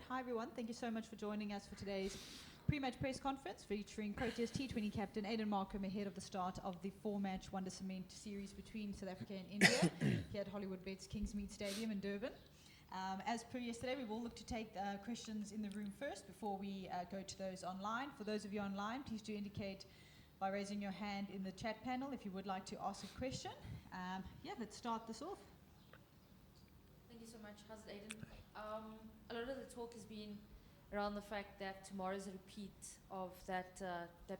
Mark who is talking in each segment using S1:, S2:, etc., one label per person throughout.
S1: Hi, everyone. Thank you so much for joining us for today's pre-match press conference featuring Proteas T20 captain Aiden Markram ahead of the start of the four-match Wonder Cement series between South Africa and India here at Hollywood Bet's Kingsmead Stadium in Durban. As per yesterday, we will look to take questions in the room first before we go to those online. For those of you online, please do indicate by raising your hand in the chat panel if you would like to ask a question. Let's start this off.
S2: Thank you so much. How's it, Aiden? A lot of the talk has been around the fact that tomorrow is a repeat of that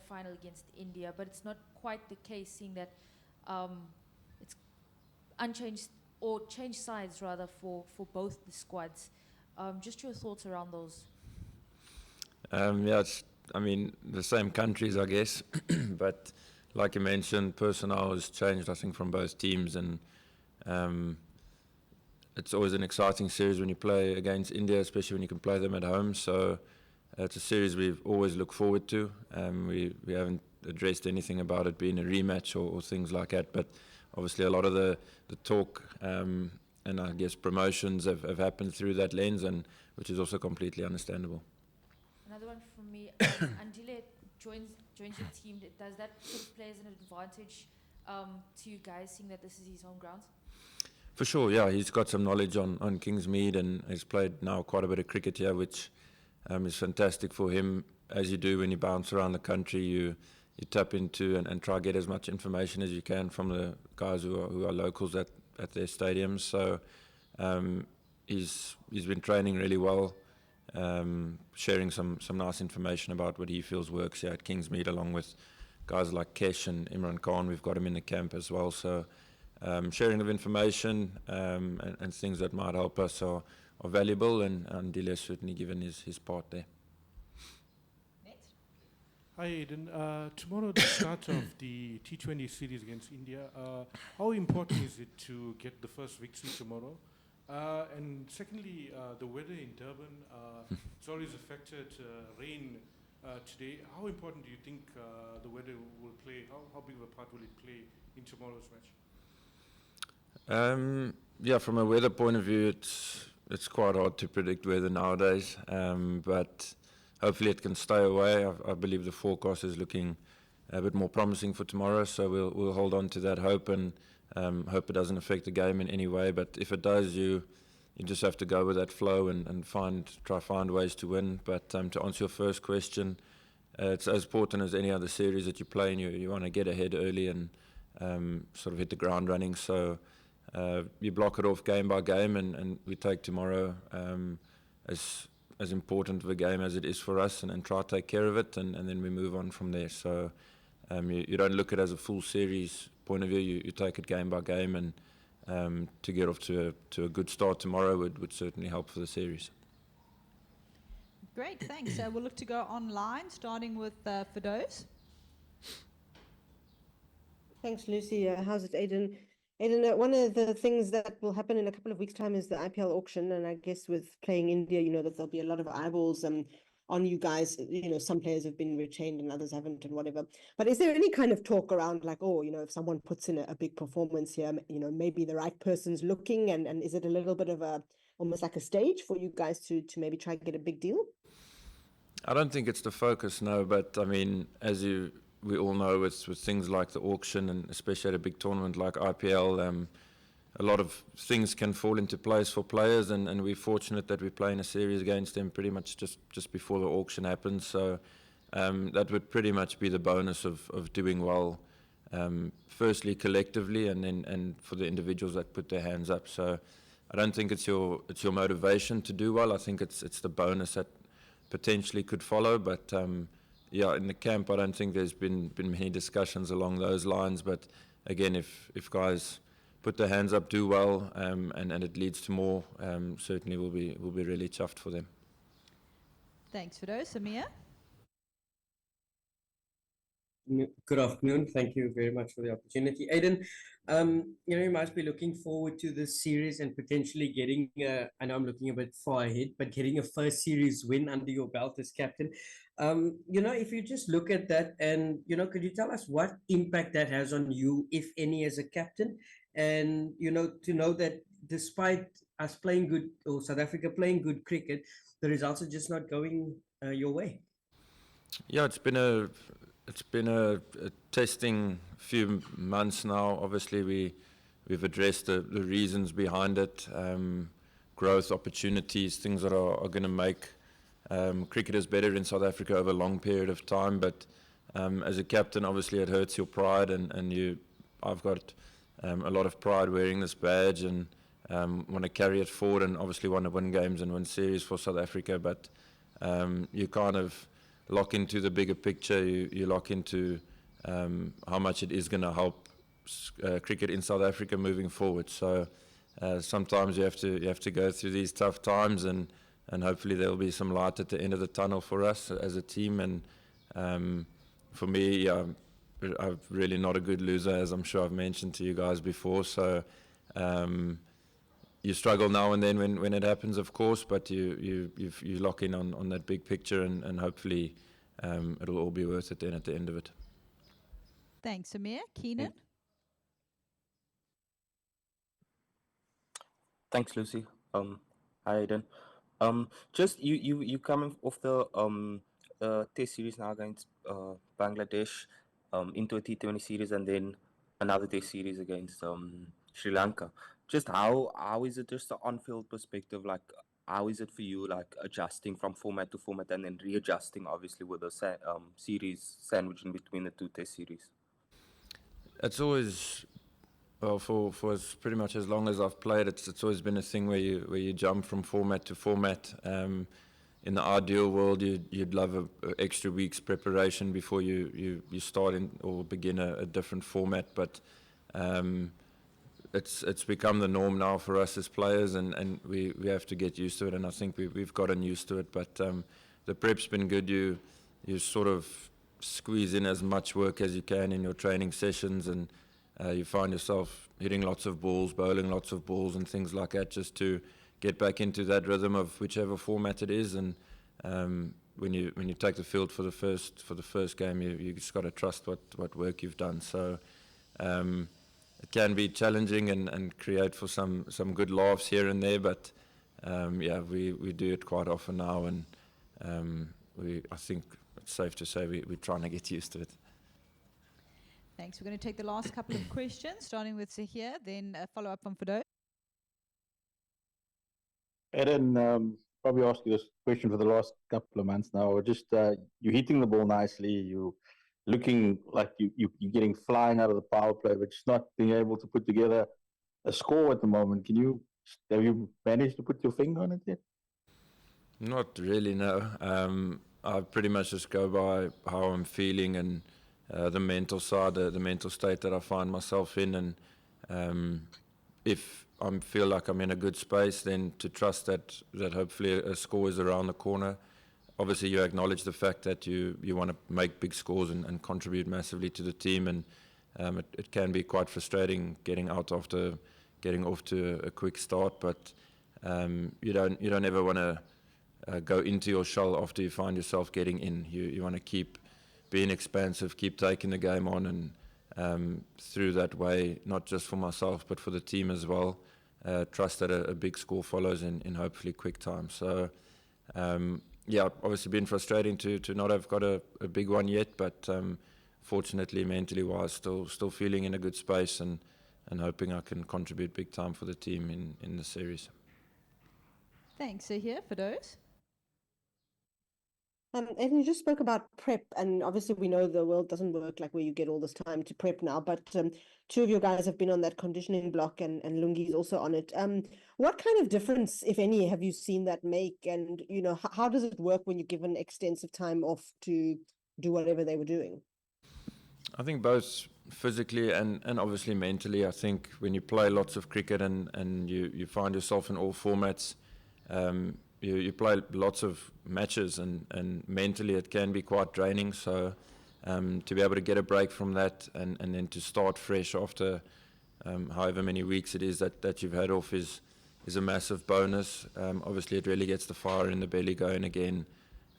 S2: final against India, but it's not quite the case, seeing that it's unchanged or changed sides rather for both the squads. Just your thoughts around those.
S3: It's the same countries, I guess, but like you mentioned, personnel has changed, I think, from both teams, and it's always an exciting series when you play against India, especially when you can play them at home. So it's a series we've always looked forward to. We haven't addressed anything about it being a rematch or things like that, but obviously a lot of the talk and I guess promotions have happened through that lens, and which is also completely understandable.
S2: Another one from me. Andile joins your team. Does that sort of play as an advantage to you guys, seeing that this is his home grounds?
S3: For sure, yeah. He's got some knowledge on Kingsmead, and he's played now quite a bit of cricket here, which is fantastic for him. As you do when you bounce around the country, you tap into and try to get as much information as you can from the guys who are locals at their stadiums. So he's been training really well, sharing some nice information about what he feels works here at Kingsmead, along with guys like Kesh and Imran Khan. We've got him in the camp as well. So sharing of information and things that might help us are valuable, and Dile has certainly given his part there.
S1: Next.
S4: Hi Aiden, tomorrow the start of the T20 series against India. How important is it to get the first victory tomorrow? And secondly, the weather in Durban, it's always affected rain today. How important do you think the weather will play? How big of a part will it play in tomorrow's match?
S3: From a weather point of view, it's quite hard to predict weather nowadays, but hopefully it can stay away. I believe the forecast is looking a bit more promising for tomorrow, so we'll hold on to that hope and hope it doesn't affect the game in any way. But if it does, you just have to go with that flow and try find ways to win. But to answer your first question, it's as important as any other series that you play, and you want to get ahead early and sort of hit the ground running. So you block it off game by game, and we take tomorrow as important of a game as it is for us, and try to take care of it, and then we move on from there. So you don't look at it as a full series point of view. You take it game by game, and to get off to a good start tomorrow would certainly help for the series.
S1: Great, thanks. We'll look to go online, starting with Firdous.
S5: Thanks, Lucy. How's it, Aiden? Aiden, one of the things that will happen in a couple of weeks' time is the IPL auction, and I guess with playing India, that there'll be a lot of eyeballs on you guys. Some players have been retained and others haven't, and whatever. But is there any kind of talk around, like, if someone puts in a big performance here, maybe the right person's looking, and is it a little bit of almost like a stage for you guys to maybe try and get a big deal?
S3: I don't think it's the focus, no, but as we all know, with things like the auction, and especially at a big tournament like IPL, a lot of things can fall into place for players, and we're fortunate that we play in a series against them pretty much just before the auction happens. So that would pretty much be the bonus of doing well, firstly collectively, and for the individuals that put their hands up. So I don't think it's your motivation to do well. I think it's the bonus that potentially could follow, but in the camp, I don't think there's been many discussions along those lines. But again, if guys put their hands up, do well, and it leads to more, certainly we'll be really chuffed for them.
S1: Thanks, Firdous. Amir?
S6: Good afternoon. Thank you very much for the opportunity. Aiden, you must be looking forward to this series and potentially getting, I know I'm looking a bit far ahead, but getting a first series win under your belt as captain. If you just look at that and, could you tell us what impact that has on you, if any, as a captain? and to know that despite us playing good, or South Africa playing good cricket, the results are just not going your way.
S3: Yeah, it's been a testing few months now. Obviously, we've addressed the reasons behind it, growth opportunities, things that are going to make cricketers better in South Africa over a long period of time. But as a captain, obviously, it hurts your pride, and I've got a lot of pride wearing this badge, and want to carry it forward, and obviously want to win games and win series for South Africa. But you kind of lock into the bigger picture. You lock into how much it is going to help cricket in South Africa moving forward. So sometimes you have to go through these tough times, and hopefully there will be some light at the end of the tunnel for us as a team. And for me, I'm really not a good loser, as I'm sure I've mentioned to you guys before. So you struggle now and then when it happens, of course, but you lock in on that big picture, and hopefully it'll all be worth it then at the end of it.
S1: Thanks, Amir. Keenan?
S7: Thanks, Lucy. Hi, Aiden. Just you coming off the Test series now against Bangladesh, into a T20 series, and then another Test series against Sri Lanka. Just how is it, just the on-field perspective, like how is it for you, like adjusting from format to format and then readjusting, obviously, with the series sandwich in between the two Test series?
S3: It's always, well, for pretty much as long as I've played, it's always been a thing where you jump from format to format. In the ideal world, you'd love a extra week's preparation before you start in or begin a different format, but it's become the norm now for us as players, and we have to get used to it, and I think we've gotten used to it. But the prep's been good. You sort of squeeze in as much work as you can in your training sessions, and you find yourself hitting lots of balls, bowling lots of balls and things like that, just to get back into that rhythm of whichever format it is. And when you take the field for the first game, you just got to trust what work you've done. So it can be challenging and create for some good laughs here and there, but yeah, we do it quite often now, and I think it's safe to say we're trying to get used to it.
S1: Thanks. We're going to take the last couple of questions, starting with Zahir, then a follow-up from Fido.
S8: Aiden, probably asked you this question for the last couple of months now. Just you're hitting the ball nicely. You looking like you're getting flying out of the power play, but just not being able to put together a score at the moment. Have you managed to put your finger on it yet?
S3: Not really, no. I pretty much just go by how I'm feeling and the mental side, the mental state that I find myself in, and if I feel like I'm in a good space, then to trust that hopefully a score is around the corner. Obviously, you acknowledge the fact that you want to make big scores and contribute massively to the team, and it can be quite frustrating getting off to a quick start, but you don't ever want to go into your shell after you find yourself getting in. You want to keep being expansive, keep taking the game on, and through that way, not just for myself but for the team as well, trust that a big score follows in hopefully quick time. So yeah, obviously been frustrating to not have got a big one yet, but fortunately, mentally wise, still feeling in a good space, and hoping I can contribute big time for the team in the series.
S1: Thanks. Zahir, Fido's.
S5: And you just spoke about prep, and obviously we know the world doesn't work like where you get all this time to prep now, but two of you guys have been on that conditioning block, and Lungi's also on it. What kind of difference, if any, have you seen that make? And, how does it work when you're given extensive time off to do whatever they were doing? I
S3: think both physically and obviously mentally. I think when you play lots of cricket and you find yourself in all formats, you play lots of matches, and mentally it can be quite draining. So to be able to get a break from that and then to start fresh after however many weeks it is that you've had off is a massive bonus. Obviously it really gets the fire in the belly going again,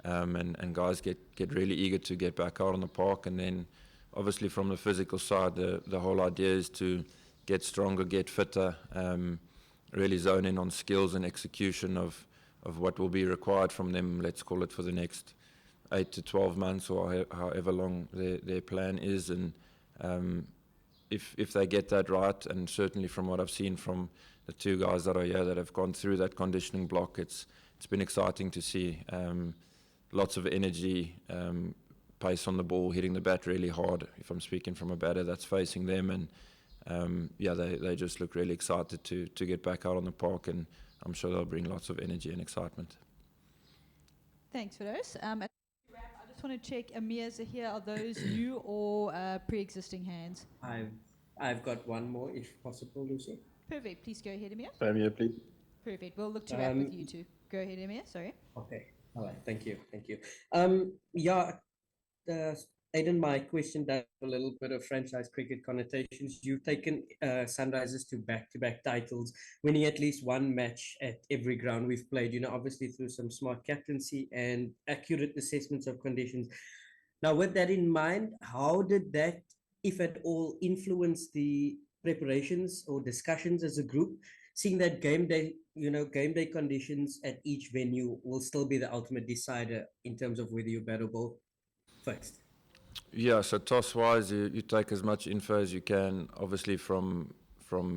S3: and guys get really eager to get back out on the park. And then obviously from the physical side, the whole idea is to get stronger, get fitter, really zone in on skills and execution of what will be required from them, let's call it for the next 8 to 12 months or however long their plan is. And if they get that right, and certainly from what I've seen from the two guys that are here that have gone through that conditioning block, it's been exciting to see. Lots of energy, pace on the ball, hitting the bat really hard, if I'm speaking from a batter that's facing them. And they just look really excited to get back out on the park, and I'm sure they'll bring lots of energy and excitement.
S1: Thanks for those. I just want to check, Amir Zahir, are those new or pre-existing hands?
S6: I've got one more, if possible, Lucy.
S1: Perfect. Please go ahead, Amir.
S8: Amir, please.
S1: Perfect. We'll look to wrap with you two. Go ahead, Amir. Sorry.
S6: Okay. All right. Thank you. Aiden, my question does a little bit of franchise cricket connotations. You've taken Sunrisers to back-to-back titles, winning at least one match at every ground we've played, obviously through some smart captaincy and accurate assessments of conditions. Now, with that in mind, how did that, if at all, influence the preparations or discussions as a group, seeing that game day conditions at each venue will still be the ultimate decider in terms of whether you bat or bowl first?
S3: Yeah, so toss-wise, you take as much info as you can, obviously from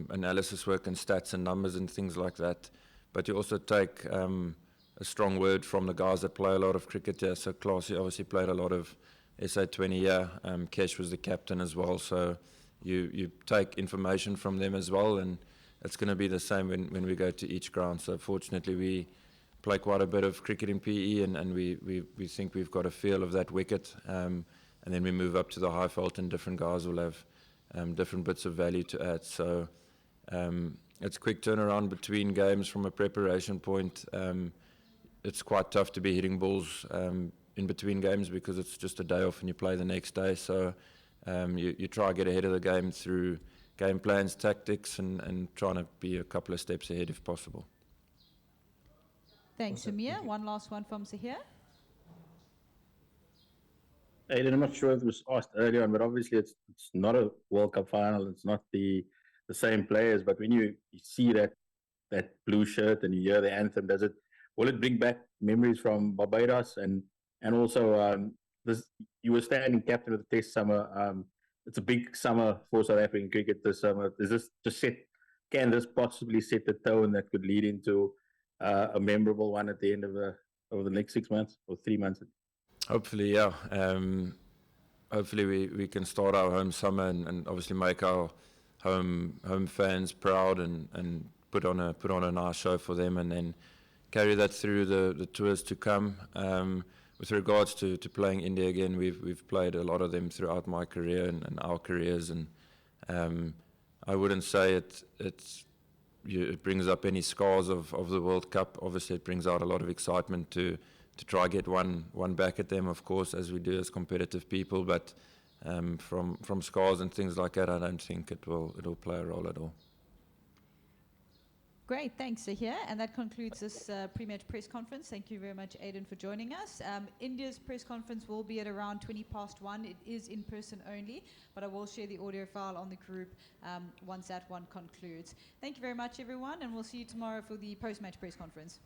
S3: analysis work and stats and numbers and things like that. But you also take a strong word from the guys that play a lot of cricket here. So Classy obviously played a lot of SA20 here. Kesh was the captain as well. So you take information from them as well, and it's going to be the same when we go to each ground. So fortunately, we play quite a bit of cricket in PE, and we think we've got a feel of that wicket. And then we move up to the high felt, and different guys will have different bits of value to add. So it's quick turnaround between games from a preparation point. It's quite tough to be hitting balls in between games because it's just a day off and you play the next day. So you try to get ahead of the game through game plans, tactics, and trying to be a couple of steps ahead if possible.
S1: Thanks, Amir. One last one from Zahir.
S8: Aiden, I'm not sure if it was asked earlier on, but obviously it's not a World Cup final. It's not the same players. But when you see that blue shirt and you hear the anthem, will it bring back memories from Barbados? And also, you were standing captain of the Test summer. It's a big summer for South African cricket this summer. Can this possibly set the tone that could lead into a memorable one at the end of the next 6 months or 3 months?
S3: Hopefully, yeah. Hopefully we can start our home summer and obviously make our home fans proud and put on a nice show for them, and then carry that through the tours to come. With regards to playing India again, we've played a lot of them throughout my career and our careers, and I wouldn't say it brings up any scars of the World Cup. Obviously, it brings out a lot of excitement to try get one back at them, of course, as we do as competitive people. But from scars and things like that, I don't think it'll play a role at all.
S1: Great, thanks, Zahir. And that concludes this pre-match press conference. Thank you very much, Aiden, for joining us. India's press conference will be at around 1:20. It is in person only, but I will share the audio file on the group once that one concludes. Thank you very much, everyone, and we'll see you tomorrow for the post-match press conference.